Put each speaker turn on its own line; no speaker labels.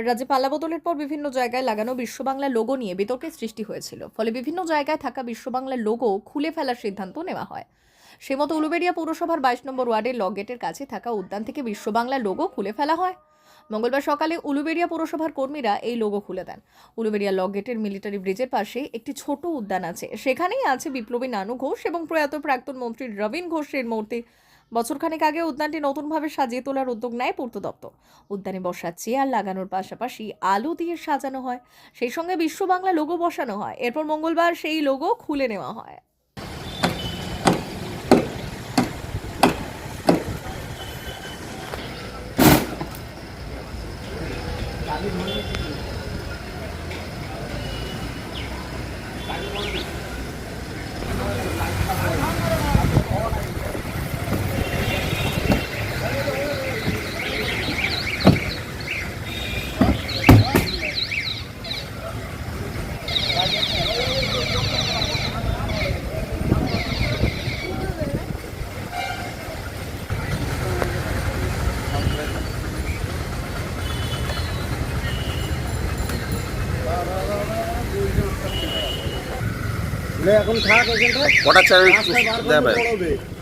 রাজ্যে পাল্লাবদলের পর বিভিন্ন জায়গায় লাগানো বিশ্ব বাংলা লোগো নিয়ে বিতর্কের সৃষ্টি হয়েছিল। ফলে বিভিন্ন জায়গায় থাকা বিশ্ব বাংলা লোগো খুলে ফেলার সিদ্ধান্ত নেওয়া হয়। সে মতো উলুবেড়িয়া পৌরসভার 22 নম্বর ওয়ার্ডের লক গেটের কাছে থাকা উদ্যান থেকে বিশ্ব বাংলা লোগো খুলে ফেলা হয়। মঙ্গলবার সকালে উলুবেড়িয়া পৌরসভার কর্মীরা এই লোগো খুলে দেন। উলুবেড়িয়া লক গেটের মিলিটারি ব্রিজের পাশে একটি ছোট উদ্যান আছে, সেখানেই আছে বিপ্লবী নানু ঘোষ এবং প্রয়াত প্রাক্তন মন্ত্রী রবীন ঘোষের মূর্তি। বছরখানেক আগে উদ্যানটি নতুনভাবে সাজিয়ে তোলার উদ্যোগ নেয় পূর্ত দপ্তর। উদ্যানে বসার চেয়ার লাগানোর পাশাপাশি আলো দিয়ে সাজানো হয়, সেই সঙ্গে বিশ্ব বাংলা লোগো বসানো হয়। এরপর মঙ্গলবার সেই লোগো খুলে নেওয়া হয়।
এখন থাক ওখানটা
কটা চ্যানেল
রাস্তায় বার
দেবে?
করলে বড় হবে।